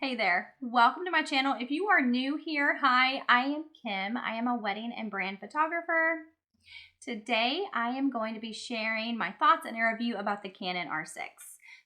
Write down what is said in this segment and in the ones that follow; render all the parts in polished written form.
Hey there, welcome to my channel. If you are new here, hi, I am Kim. I am a wedding and brand photographer. Today, I am going to be sharing my thoughts and a review about the Canon R6.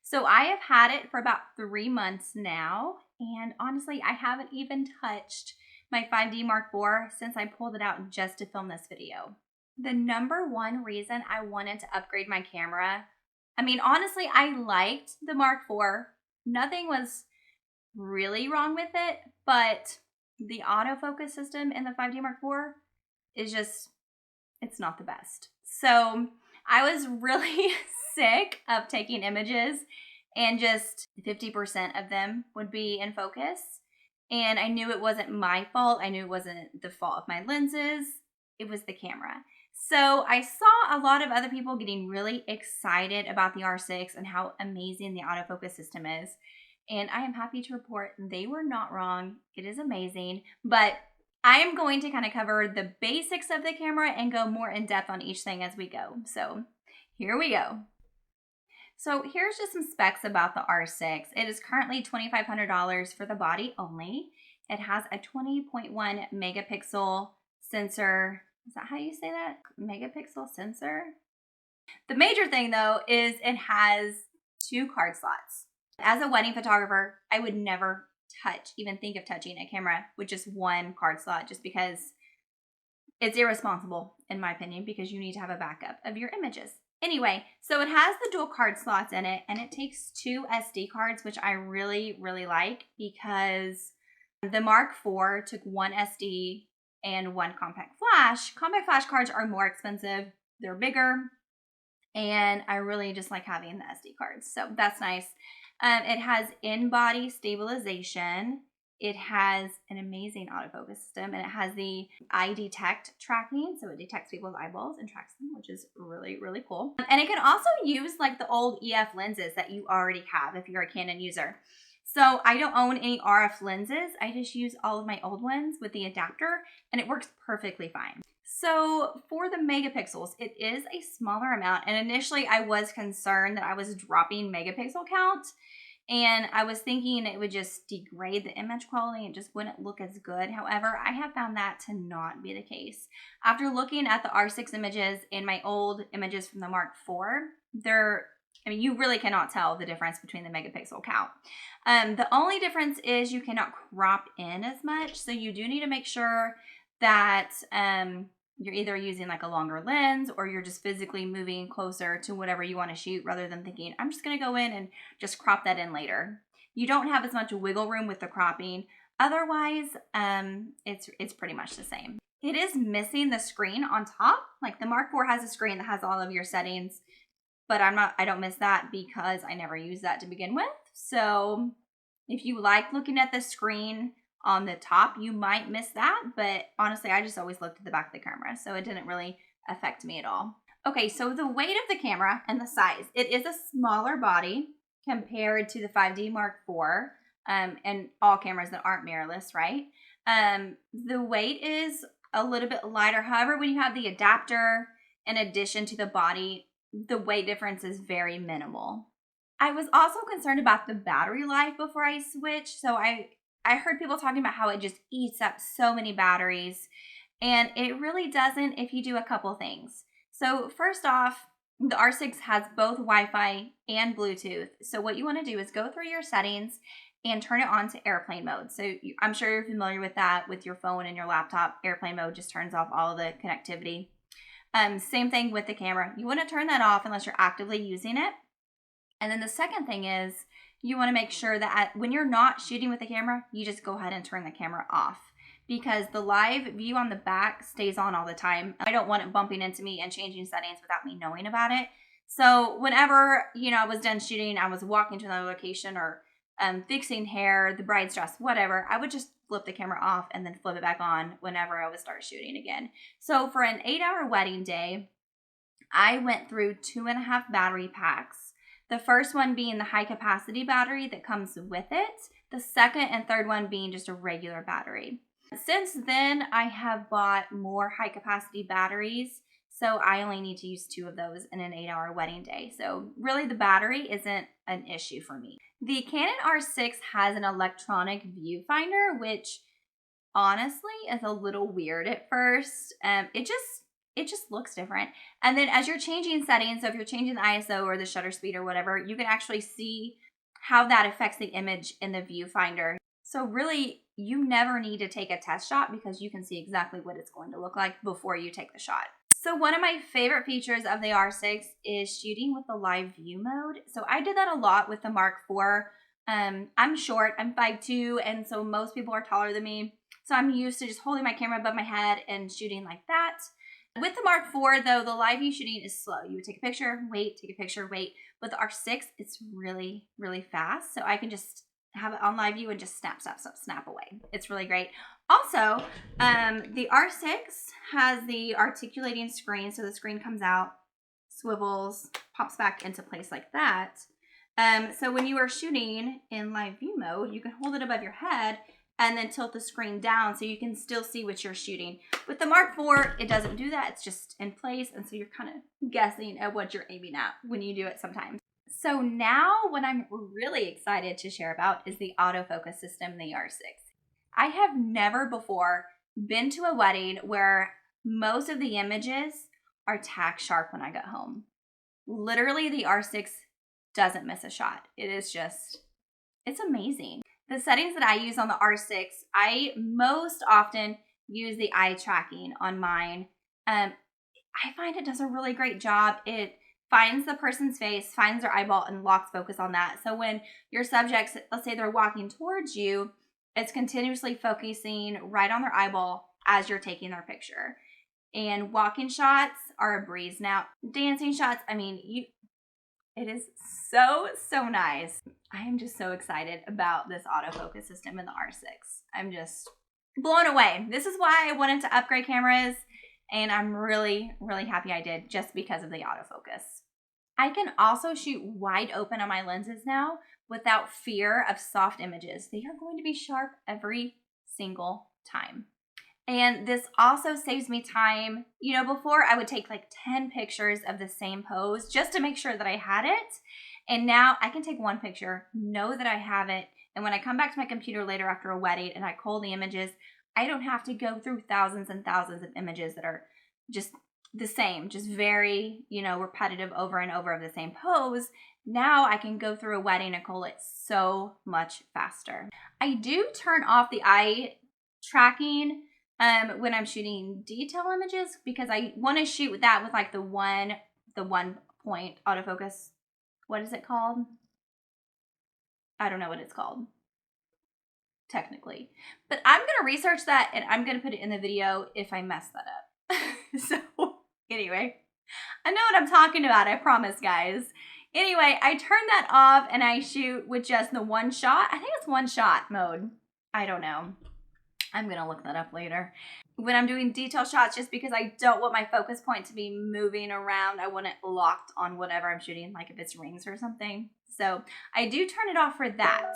So I have had it for about 3 months now, and honestly, I haven't even touched my 5D Mark IV since I pulled it out just to film this video. The number one reason I wanted to upgrade my camera, honestly, I liked the Mark IV. Nothing was really wrong with it, but the autofocus system in the 5D Mark IV is just, it's not the best. So I was really sick of taking images and just 50% of them would be in focus. And I knew it wasn't my fault. I knew it wasn't the fault of my lenses. It was the camera. So I saw a lot of other people getting really excited about the R6 and how amazing the autofocus system is. And I am happy to report they were not wrong. It is amazing, but I am going to kind of cover the basics of the camera and go more in depth on each thing as we go. So here we go. So here's just some specs about the R6. It is currently $2,500 for the body only. It has a 20.1 megapixel sensor. Is that how you say that? Megapixel sensor? The major thing though is it has 2 card slots. As a wedding photographer, I would never even think of touching a camera with just 1 card slot, just because it's irresponsible, in my opinion, because you need to have a backup of your images. Anyway, so it has the dual card slots in it, and it takes 2 SD cards, which I really, really like, because the Mark IV took 1 SD and 1 compact flash. Compact flash cards are more expensive. They're bigger, and I really just like having the SD cards, so that's nice. It has in-body stabilization. It has an amazing autofocus system, and it has the eye detect tracking, so it detects people's eyeballs and tracks them, which is really, really cool. And it can also use like the old EF lenses that you already have if you're a Canon user. So I don't own any RF lenses. I just use all of my old ones with the adapter, and it works perfectly fine. So for the megapixels, it is a smaller amount. And initially I was concerned that I was dropping megapixel count, and I was thinking it would just degrade the image quality and just wouldn't look as good. However, I have found that to not be the case. After looking at the R6 images and my old images from the Mark IV, you really cannot tell the difference between the megapixel count. The only difference is you cannot crop in as much. So you do need to make sure that you're either using like a longer lens, or you're just physically moving closer to whatever you want to shoot, rather than thinking, I'm just going to go in and just crop that in later. You don't have as much wiggle room with the cropping. Otherwise, it's pretty much the same. It is missing the screen on top. Like the Mark IV has a screen that has all of your settings, but I don't miss that because I never use that to begin with. So if you like looking at the screen on the top, you might miss that, but honestly, I just always looked at the back of the camera, so it didn't really affect me at all. Okay, so the weight of the camera and the size. It is a smaller body compared to the 5D Mark IV, and all cameras that aren't mirrorless, right? The weight is a little bit lighter. However, when you have the adapter in addition to the body, the weight difference is very minimal. I was also concerned about the battery life before I switched, so I heard people talking about how it just eats up so many batteries, and it really doesn't if you do a couple things. So first off, the R6 has both Wi-Fi and Bluetooth. So what you want to do is go through your settings and turn it on to airplane mode. So I'm sure you're familiar with that with your phone and your laptop. Airplane mode just turns off all of the connectivity. Same thing with the camera. You want to turn that off unless you're actively using it. And then the second thing is, you want to make sure that when you're not shooting with the camera, you just go ahead and turn the camera off, because the live view on the back stays on all the time. I don't want it bumping into me and changing settings without me knowing about it. So whenever, I was done shooting, I was walking to another location, or fixing hair, the bride's dress, whatever, I would just flip the camera off and then flip it back on whenever I would start shooting again. So for an 8-hour wedding day, I went through 2.5 battery packs. The first one being the high capacity battery that comes with it. The second and third one being just a regular battery. Since then, I have bought more high capacity batteries So I only need to use 2 of those in an 8-hour wedding day. So really the battery isn't an issue for me. The Canon R6 has an electronic viewfinder, which honestly is a little weird at first. It just looks different. And then as you're changing settings, so if you're changing the ISO or the shutter speed or whatever, you can actually see how that affects the image in the viewfinder. So really, you never need to take a test shot because you can see exactly what it's going to look like before you take the shot. So one of my favorite features of the R6 is shooting with the live view mode. So I did that a lot with the Mark IV. I'm short, I'm 5'2", and so most people are taller than me. So I'm used to just holding my camera above my head and shooting like that. With the Mark IV, though, the live view shooting is slow. You would take a picture, wait, take a picture, wait. With the R6, it's really, really fast. So I can just have it on live view and just snap, snap, snap, snap away. It's really great. Also, the R6 has the articulating screen. So the screen comes out, swivels, pops back into place like that. So when you are shooting in live view mode, you can hold it above your head and then tilt the screen down so you can still see what you're shooting. With the Mark IV, it doesn't do that. It's just in place, and so you're kind of guessing at what you're aiming at when you do it sometimes. So now what I'm really excited to share about is the autofocus system in the R6. I have never before been to a wedding where most of the images are tack sharp when I get home. Literally, the R6 doesn't miss a shot. It is just, it's amazing. The settings that I use on the R6, I most often use the eye tracking on mine. I find it does a really great job. It finds the person's face, finds their eyeball, and locks focus on that. So when your subjects, let's say they're walking towards you, it's continuously focusing right on their eyeball as you're taking their picture. And walking shots are a breeze. Now, dancing shots, I mean, it is so, so nice. I am just so excited about this autofocus system in the R6. I'm just blown away. This is why I wanted to upgrade cameras, and I'm really, really happy I did just because of the autofocus. I can also shoot wide open on my lenses now without fear of soft images. They are going to be sharp every single time. And this also saves me time. You know, before I would take like 10 pictures of the same pose just to make sure that I had it. And now I can take one picture, know that I have it. And when I come back to my computer later after a wedding and I cull the images, I don't have to go through thousands and thousands of images that are just the same, just very, you know, repetitive over and over of the same pose. Now I can go through a wedding and cull it so much faster. I do turn off the eye tracking when I'm shooting detail images because I want to shoot that with like the one point autofocus. What is it called? I don't know what it's called technically, but I'm going to research that and I'm going to put it in the video if I mess that up. So anyway, I know what I'm talking about. I promise, guys. Anyway, I turn that off and I shoot with just the one shot. I think it's one shot mode. I don't know. I'm going to look that up later. When I'm doing detail shots, just because I don't want my focus point to be moving around, I want it locked on whatever I'm shooting, like if it's rings or something. So I do turn it off for that.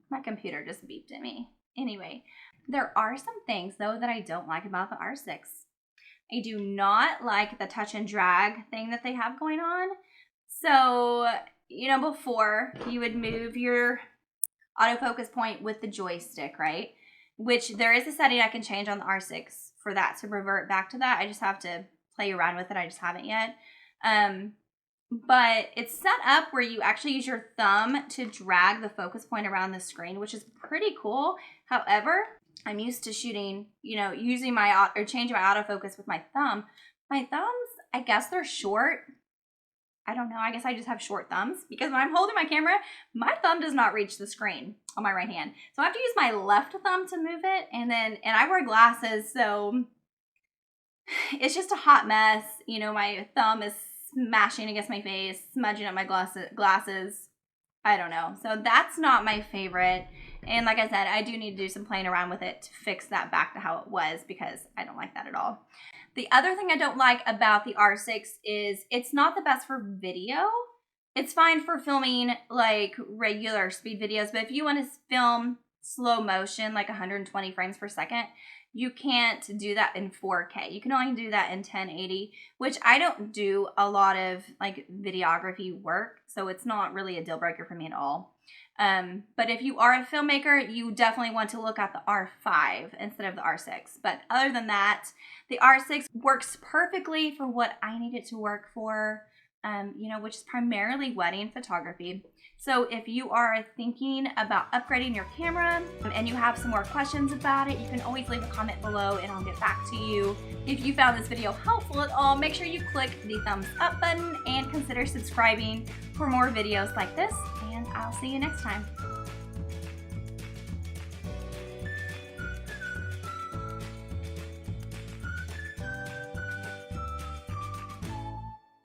My computer just beeped at me. Anyway, there are some things though that I don't like about the R6. I do not like the touch and drag thing that they have going on. So, you know, before you would move your autofocus point with the joystick, right? Which there is a setting I can change on the R6 for that to revert back to that. I just have to play around with it. I just haven't yet. But it's set up where you actually use your thumb to drag the focus point around the screen, which is pretty cool. However, I'm used to shooting, you know, using changing my autofocus with my thumb. My thumbs, I guess they're short. I don't know. I guess I just have short thumbs because when I'm holding my camera, my thumb does not reach the screen on my right hand. So I have to use my left thumb to move it. And I wear glasses, so it's just a hot mess. You know, my thumb is smashing against my face, smudging up my glasses. I don't know. So that's not my favorite. And like I said, I do need to do some playing around with it to fix that back to how it was because I don't like that at all. The other thing I don't like about the R6 is it's not the best for video. It's fine for filming like regular speed videos, but if you want to film slow motion, like 120 frames per second, you can't do that in 4K. You can only do that in 1080, which I don't do a lot of like videography work, so it's not really a deal breaker for me at all. But if you are a filmmaker, you definitely want to look at the R5 instead of the R6. But other than that, the R6 works perfectly for what I need it to work for, which is primarily wedding photography. So if you are thinking about upgrading your camera and you have some more questions about it, you can always leave a comment below and I'll get back to you. If you found this video helpful at all, make sure you click the thumbs up button and consider subscribing for more videos like this, and I'll see you next time.